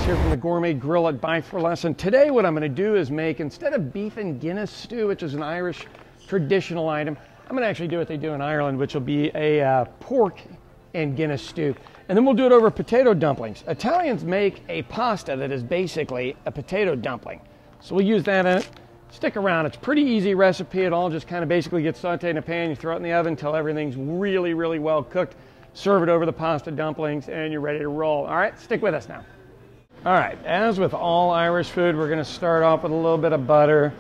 here from the Gourmet Grill at Buy for Less. And today what I'm going to do is make, instead of beef and Guinness stew, which is an Irish traditional item, I'm going to actually do what they do in Ireland, which will be a pork and Guinness stew. And then we'll do it over potato dumplings. Italians make a pasta that is basically a potato dumpling. So we'll use that in it. Stick around. It's a pretty easy recipe. It all just kind of basically gets sauteed in a pan. You throw it in the oven until everything's really, really well cooked. Serve it over the pasta dumplings and you're ready to roll. All right, stick with us now. All right, as with all Irish food, we're going to start off with a little bit of butter,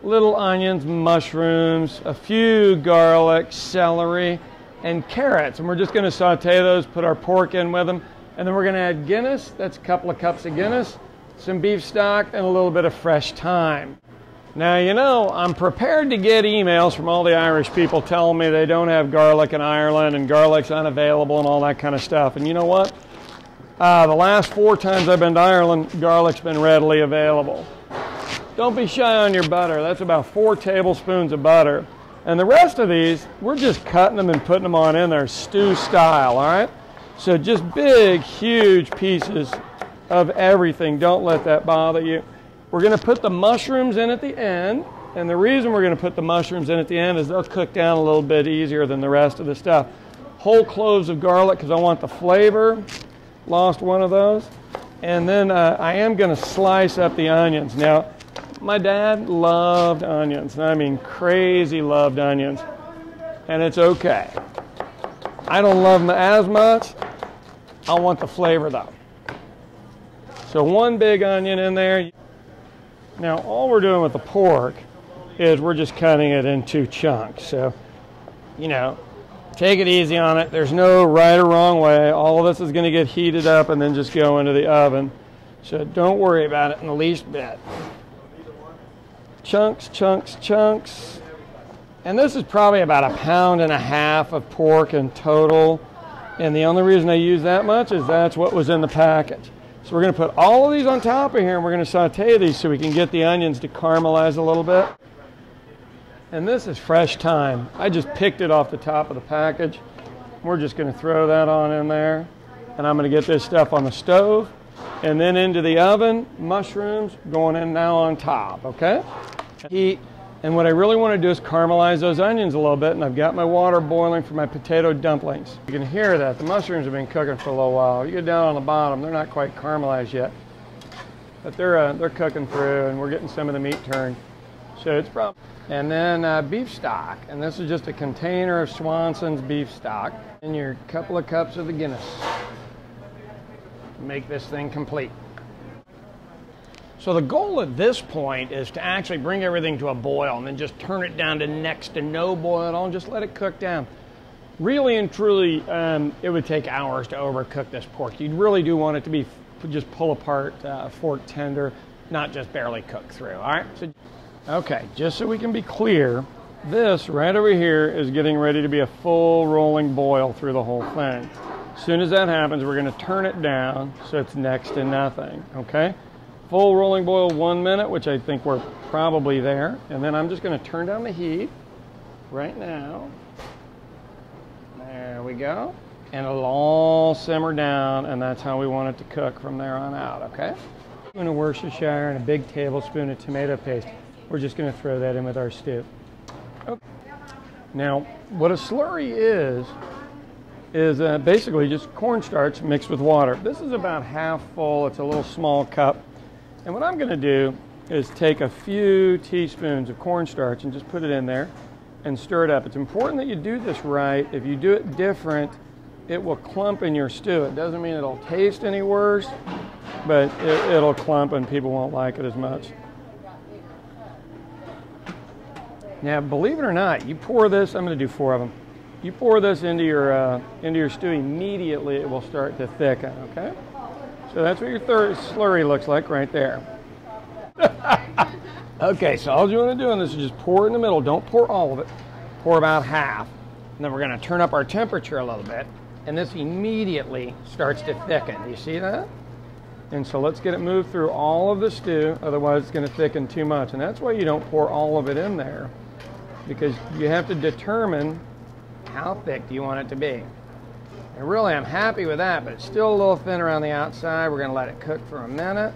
little onions, mushrooms, a few garlic, celery, and carrots. And we're just going to saute those, put our pork in with them. And then we're going to add Guinness. That's a couple of cups of Guinness, some beef stock, and a little bit of fresh thyme. Now, you know, I'm prepared to get emails from all the Irish people telling me they don't have garlic in Ireland and garlic's unavailable and all that kind of stuff. And you know what? The last 4 times I've been to Ireland, garlic's been readily available. Don't be shy on your butter. That's about 4 tablespoons of butter. And the rest of these, we're just cutting them and putting them on in there stew style, all right? So just big, huge pieces of everything. Don't let that bother you. We're going to put the mushrooms in at the end, and the reason we're going to put the mushrooms in at the end is they'll cook down a little bit easier than the rest of the stuff. Whole cloves of garlic because I want the flavor. Lost one of those. And then I am going to slice up the onions. Now, my dad loved onions. I mean, crazy loved onions. And it's okay. I don't love them as much. I want the flavor though. So 1 big onion in there. Now, all we're doing with the pork is we're just cutting it into chunks. So, you know, take it easy on it. There's no right or wrong way. All of this is going to get heated up and then just go into the oven. So don't worry about it in the least bit. Chunks, chunks, chunks. And this is probably about 1.5 pounds of pork in total. And the only reason I use that much is that's what was in the package. So we're going to put all of these on top of here and we're going to saute these so we can get the onions to caramelize a little bit. And this is fresh thyme. I just picked it off the top of the package. We're just going to throw that on in there. And I'm going to get this stuff on the stove and then into the oven. Mushrooms going in now on top, okay? Heat. And what I really want to do is caramelize those onions a little bit, and I've got my water boiling for my potato dumplings. You can hear that. The mushrooms have been cooking for a little while. You get down on the bottom, they're not quite caramelized yet. But they're cooking through, and we're getting some of the meat turned. So it's probably... And then beef stock. And this is just a container of Swanson's beef stock. And your couple of cups of the Guinness. Make this thing complete. So the goal at this point is to actually bring everything to a boil and then just turn it down to next to no boil at all and just let it cook down. Really and truly, it would take hours to overcook this pork. You really do want it to be just pull apart, fork tender, not just barely cook through, all right? So, okay, just so we can be clear, this right over here is getting ready to be a full rolling boil through the whole thing. As soon as that happens, we're going to turn it down so it's next to nothing, okay? Full rolling boil 1 minute, which I think we're probably there. And then I'm just going to turn down the heat right now. There we go. And it'll all simmer down, and that's how we want it to cook from there on out, okay? In a Worcestershire and a big tablespoon of tomato paste. We're just going to throw that in with our stew. Okay. Now, what a slurry is basically just cornstarch mixed with water. This is about half full. It's a little small cup. And what I'm going to do is take a few teaspoons of cornstarch and just put it in there and stir it up. It's important that you do this right. If you do it different, it will clump in your stew. It doesn't mean it'll taste any worse, but it'll clump and people won't like it as much. Now, believe it or not, you pour this, I'm going to do 4 of them. You pour this into your stew, immediately it will start to thicken, okay? So that's what your slurry looks like right there. Okay, so all you want to do in this is just pour it in the middle. Don't pour all of it. Pour about half. And then we're going to turn up our temperature a little bit. And this immediately starts to thicken. Do you see that? And so let's get it moved through all of the stew. Otherwise, it's going to thicken too much. And that's why you don't pour all of it in there. Because you have to determine how thick do you want it to be. I really am happy with that, but it's still a little thin around the outside. We're going to let it cook for a minute.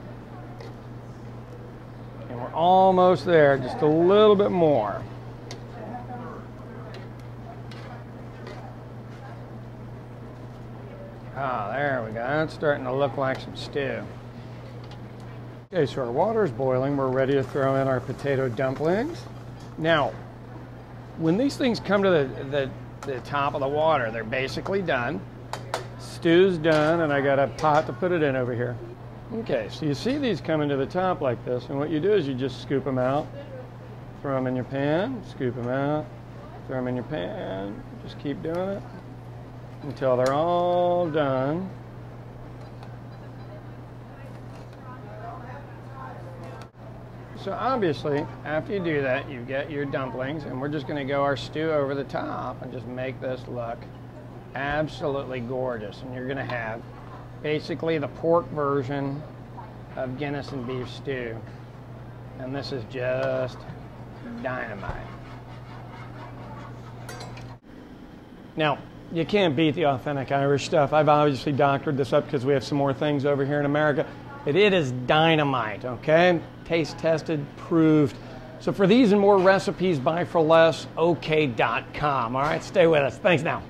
And we're almost there, just a little bit more. Ah, there we go. It's starting to look like some stew. Okay, so our water is boiling. We're ready to throw in our potato dumplings. Now, when these things come to the top of the water, they're basically done. Stew's done, and I got a pot to put it in over here. Okay, so you see these coming to the top like this, and what you do is you just scoop them out, throw them in your pan, scoop them out, throw them in your pan, just keep doing it until they're all done. So obviously, after you do that, you get your dumplings, and we're just going to go our stew over the top and just make this look absolutely gorgeous. And you're going to have basically the pork version of Guinness and beef stew. And this is just dynamite. Now, you can't beat the authentic Irish stuff. I've obviously doctored this up because we have some more things over here in America. But it is dynamite, okay? Taste tested, proved. So for these and more recipes, buy for less, OK.com. All right, stay with us. Thanks now.